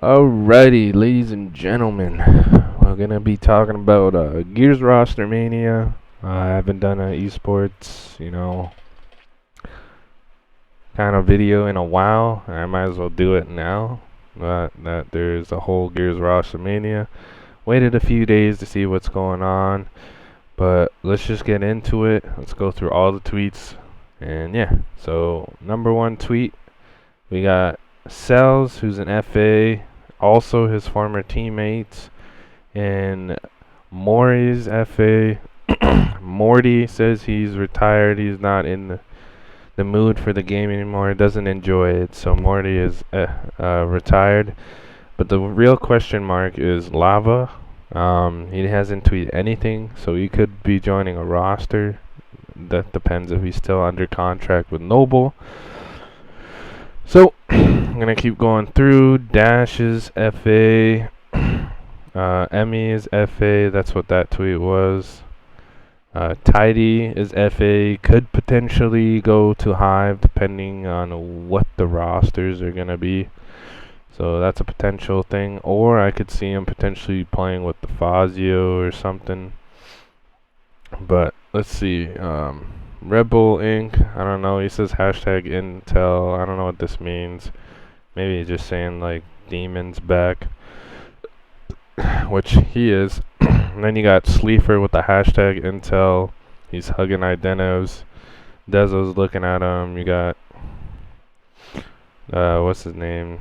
Alrighty, ladies and gentlemen, we're gonna be talking about Gears Rostermania. I haven't done an eSports, kind of video in a while. I might as well do it now. That there's a whole Gears Rostermania. Waited a few days to see what's going on, but let's just get into it. Let's go through all the tweets, and yeah. So number one tweet, we got Cells, who's an FA. Also his former teammates, and Maury's FA. Morty says he's retired. He's not in the mood for the game anymore. Doesn't enjoy it. So Morty is retired. But the real question mark is Lava. He hasn't tweeted anything, so he could be joining a roster. That depends if he's still under contract with Noble. So I'm gonna keep going through. Dash's FA, Emmy's FA. That's what that tweet was. Tidy is FA. Could potentially go to Hive depending on what the rosters are gonna be. So that's a potential thing. Or I could see him potentially playing with the Fazio or something. But let's see. Red Bull Inc. I don't know. He says hashtag Intel. I don't know what this means. Maybe he's just saying like Demon's back, which he is. And then you got Sleeper with the hashtag Intel. He's hugging Idenos. Dezo's looking at him. You got what's his name?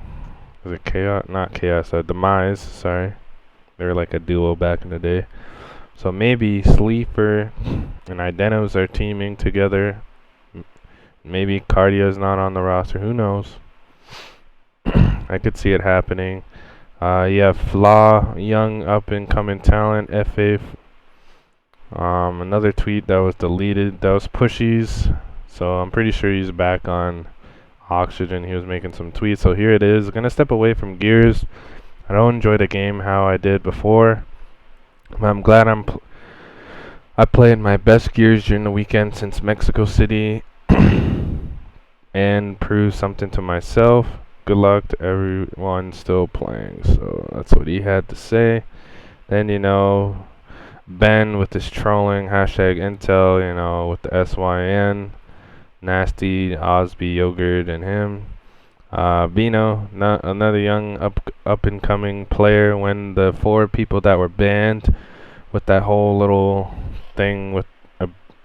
Is it Chaos? Not Chaos. Demise. Sorry, they were like a duo back in the day. So maybe Sleeper and Idenos are teaming together. Maybe Cardio's not on the roster. Who knows? I could see it happening. You have Flaw, young up-and-coming talent, FA. Another tweet that was deleted. That was Pushy's. So I'm pretty sure he's back on Oxygen. He was making some tweets. So here it is. Gonna step away from Gears. I don't enjoy the game how I did before. I'm glad I played my best Gears during the weekend since Mexico City and proved something to myself. Good luck to everyone still playing. So that's what he had to say. Then, Ben with his trolling, hashtag Intel, with the SYN, Nasty, Osby, Yogurt, and him. Bino, another young up and coming player. When the 4 people that were banned with that whole little thing with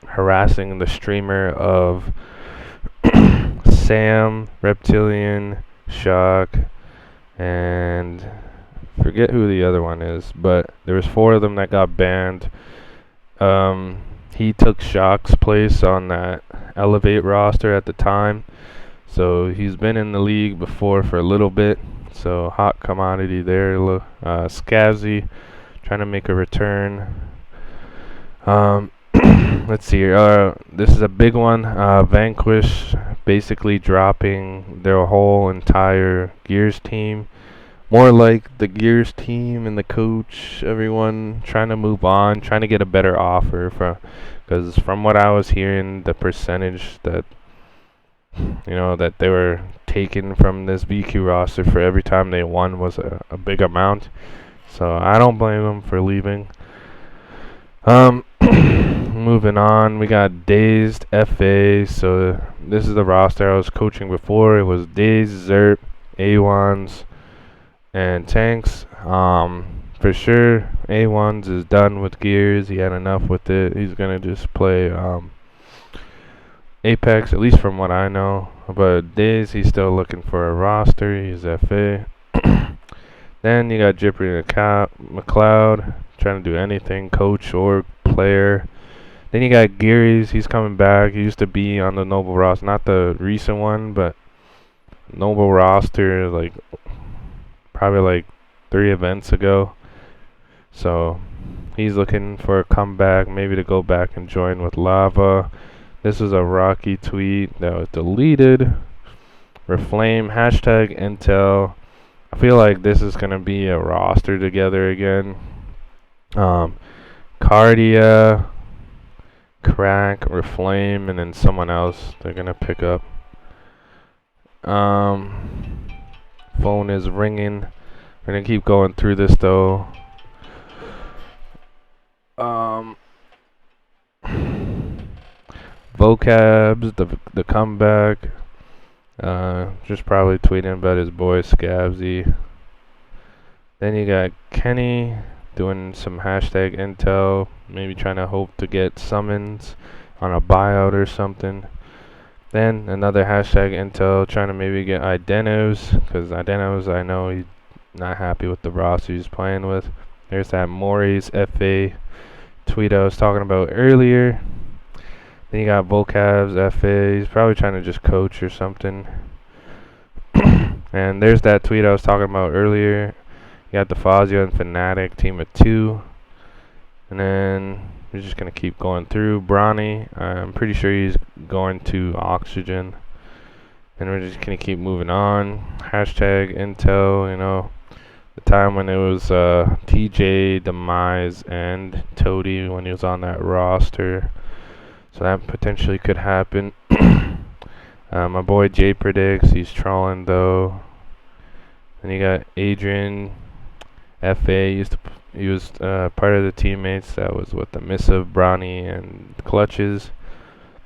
harassing the streamer of Sam, Reptilian, Shock, and forget who the other one is, but there was 4 of them that got banned. He took Shock's place on that Elevate roster at the time. So he's been in the league before for a little bit. So hot commodity there. Scazzy trying to make a return. Let's see here. This is a big one. Vanquish basically dropping their whole entire Gears team. More like the Gears team and the coach, everyone trying to move on, trying to get a better offer. Because from what I was hearing, the percentage that that they were taken from this VQ roster for every time they won was a big amount. So I don't blame them for leaving. Moving on, we got Dazed FA. So this is the roster I was coaching before. It was Dazed, Zerp, A1s, and Tanks. For sure, A1s is done with Gears. He had enough with it. He's gonna just play Apex, at least from what I know. But Days, he's still looking for a roster. He's FA. Then you got Jipper McLeod trying to do anything, coach or player. Then you got Geary's. He's coming back. He used to be on the Noble roster, not the recent one, but Noble roster, probably like 3 events ago. So he's looking for a comeback, maybe to go back and join with Lava. This is a Rocky tweet that was deleted. Reflame, hashtag Intel. I feel like this is going to be a roster together again. Cardia, Crack, Reflame, and then someone else they're gonna pick up. Phone is ringing. We're gonna keep going through this though. Vocabs, the comeback. Just probably tweeting about his boy Scabsy. Then you got Kenny doing some hashtag intel, maybe trying to hope to get summons on a buyout or something. Then another hashtag intel, trying to maybe get Idenos, because Idenos, I know he's not happy with the roster he's playing with. There's that Maury's FA tweet I was talking about earlier. Then you got Vocabs FA, he's probably trying to just coach or something. And there's that tweet I was talking about earlier. You got the Fazio and Fnatic team of 2. And then we're just going to keep going through. Bronny, I'm pretty sure he's going to Oxygen. And we're just going to keep moving on. Hashtag Intel, you know, the time when it was TJ, Demise, and Toady when he was on that roster. So that potentially could happen. My boy Jay predicts, he's trolling though. Then you got Adrian, FA, he was part of the teammates that was with the Missive, Bronny, and Clutches.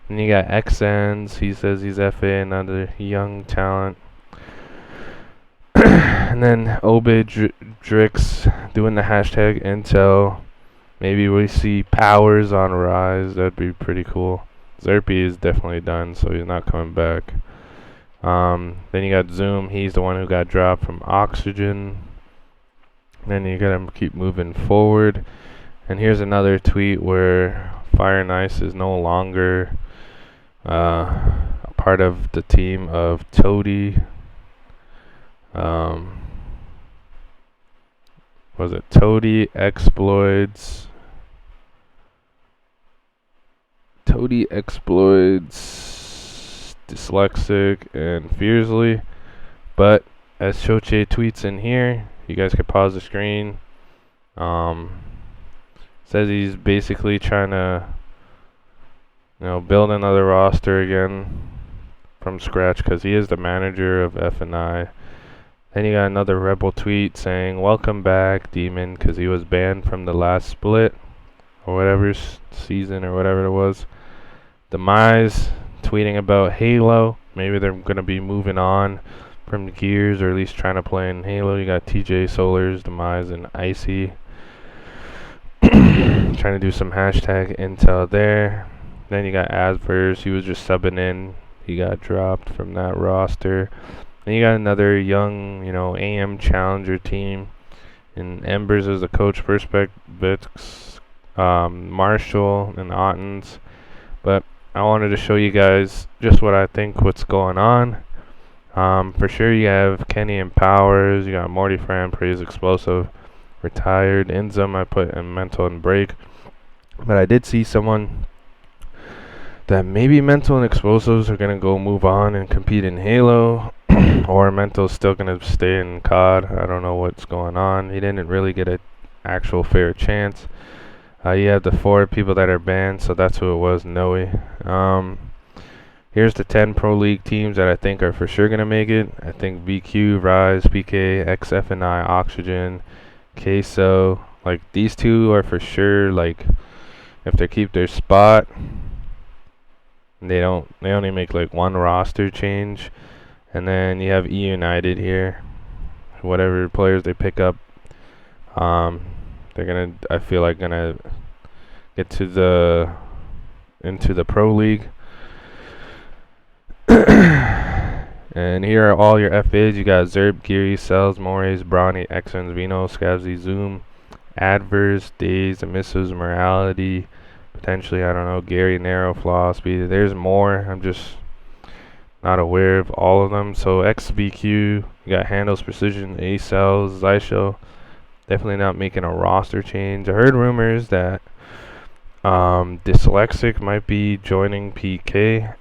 Then you got XNs, he says he's FA, another young talent. And then Obe Drix doing the hashtag Intel. Maybe we see Powers on Rise, that'd be pretty cool. Zerpy is definitely done, so he's not coming back. Then you got Zoom, he's the one who got dropped from Oxygen. Then you gotta keep moving forward. And here's another tweet where Fire and Ice is no longer a part of the team of Toady. Was it Toady, Exploits, Dyslexic, and Fiercely? But as Choche tweets in here, you guys can pause the screen. Says he's basically trying to, you know, build another roster again from scratch because he is the manager of F&I. Then you got another Rebel tweet saying, "Welcome back, Demon," because he was banned from the last split or whatever season or whatever it was. Demise tweeting about Halo. Maybe they're going to be moving on from Gears, or at least trying to play in Halo. You got TJ, Solars, Demise, and Icy. Trying to do some hashtag intel there. Then you got Asverse. He was just subbing in. He got dropped from that roster. Then you got another young, you know, AM Challenger team. And Embers as the coach, Perspect, Bix, Marshall, and Ottens. But I wanted to show you guys just what I think what's going on. For sure you have Kenny and Powers. You got Morty Fran, Praise Explosive, retired. Inzum I put in Mental and Break. But I did see someone that maybe Mental and Explosives are going to go move on and compete in Halo. Or Mental's still going to stay in COD. I don't know what's going on. He didn't really get an actual fair chance. You have the 4 people that are banned, so that's who it was, Noe. Here's the 10 Pro League teams that I think are for sure going to make it. I think VQ, Rise, PK, XF&I, Oxygen, Queso. Like, these 2 are for sure, like, if they keep their spot, they only make like 1 roster change. And then you have E United here. Whatever players they pick up, they're gonna, I feel like, gonna get to into the Pro League. And here are all your FAs. You got Zerb, Geary, Cells, Mores, Bronny, Xns, Vino, Scabsy, Zoom, Adverse, Days, Emissives, Morality, potentially, I don't know, Gary, Narrow, Flaw, Speed. There's more. I'm just not aware of all of them. So XVQ, you got Handles, Precision, A-Cells, Zysho. Definitely not making a roster change. I heard rumors that Dyslexic might be joining PK.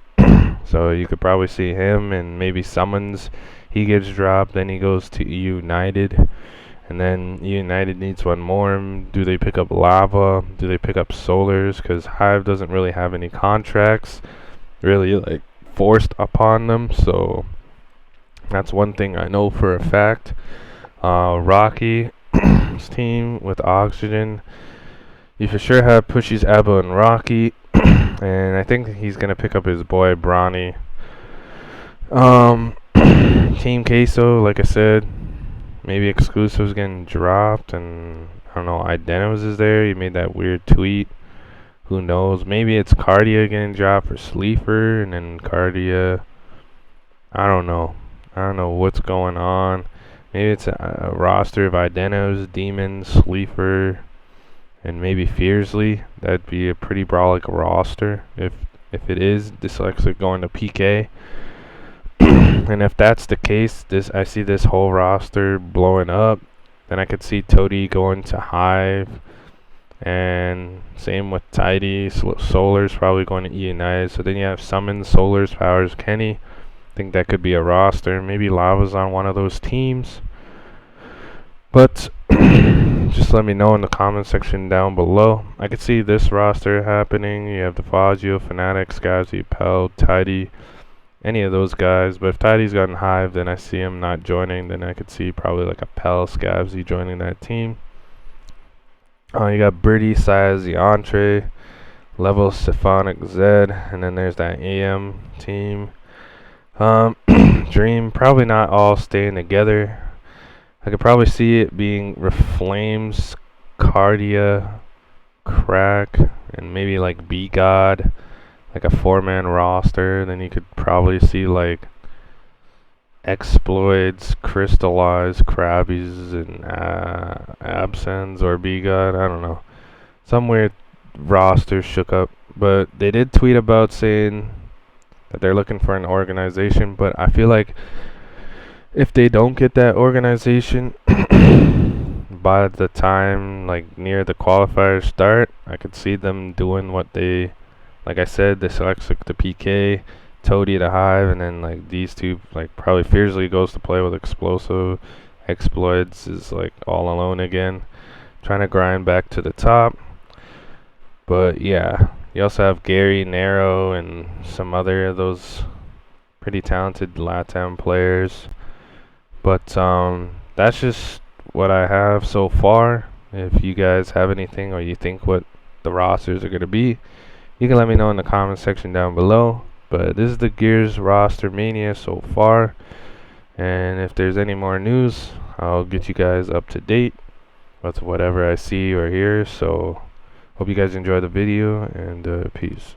So you could probably see him, and maybe Summons, he gets dropped, then he goes to United. And then United needs one more. Do they pick up Lava? Do they pick up Solars? Because Hive doesn't really have any contracts really like forced upon them. So that's one thing I know for a fact. Rocky's team with Oxygen. You for sure have Pushy's Abba and Rocky. And I think he's going to pick up his boy Bronny. Team Queso, like I said, maybe exclusives getting dropped, and I don't know, Identims is there. He made that weird tweet. Who knows? Maybe it's Cardia getting dropped for Sleeper, and then Cardia. I don't know. I don't know what's going on. Maybe it's a roster of Identims, Demons, Sleeper, and maybe Fiercely. That'd be a pretty brolic roster if it is Dyslexic going to PK. And if that's the case, I see this whole roster blowing up. Then I could see Toady going to Hive, and same with Tidy. Solar's probably going to E United. So then you have Summons, Solars, Powers, Kenny. I think that could be a roster. Maybe Lava's on one of those teams. But just let me know in the comment section down below. I could see this roster happening. You have the Fazio, Fnatic, Skazzy, Pel, Tidy, any of those guys. But if Tidy's gotten Hive, then I see him not joining. Then I could see probably like a Pel, Skavzy joining that team. You got Birdie, Size, the Entree, Level, Symphonic, Zed, and then there's that AM team. Dream, probably not all staying together. I could probably see it being Reflames, Cardia, Crack, and maybe like B-God, like a 4-man roster. Then you could probably see like Exploits, Crystallize, Krabbies, and Absens or B-God. I don't know. Some weird roster shook up. But they did tweet about saying that they're looking for an organization. But I feel like if they don't get that organization by the time like near the qualifiers start, I could see them doing what they, like I said, Dyslexic to PK, Toady to Hive, and then like these two, like probably Fiercely goes to play with Explosive, Exploits is like all alone again, trying to grind back to the top. But yeah, you also have Gary, Nero, and some other of those pretty talented LATAM players. But that's just what I have so far. If you guys have anything or you think what the rosters are going to be, you can let me know in the comment section down below. But this is the Gears Rostermania so far. And if there's any more news, I'll get you guys up to date with whatever I see or hear. So hope you guys enjoy the video, and peace.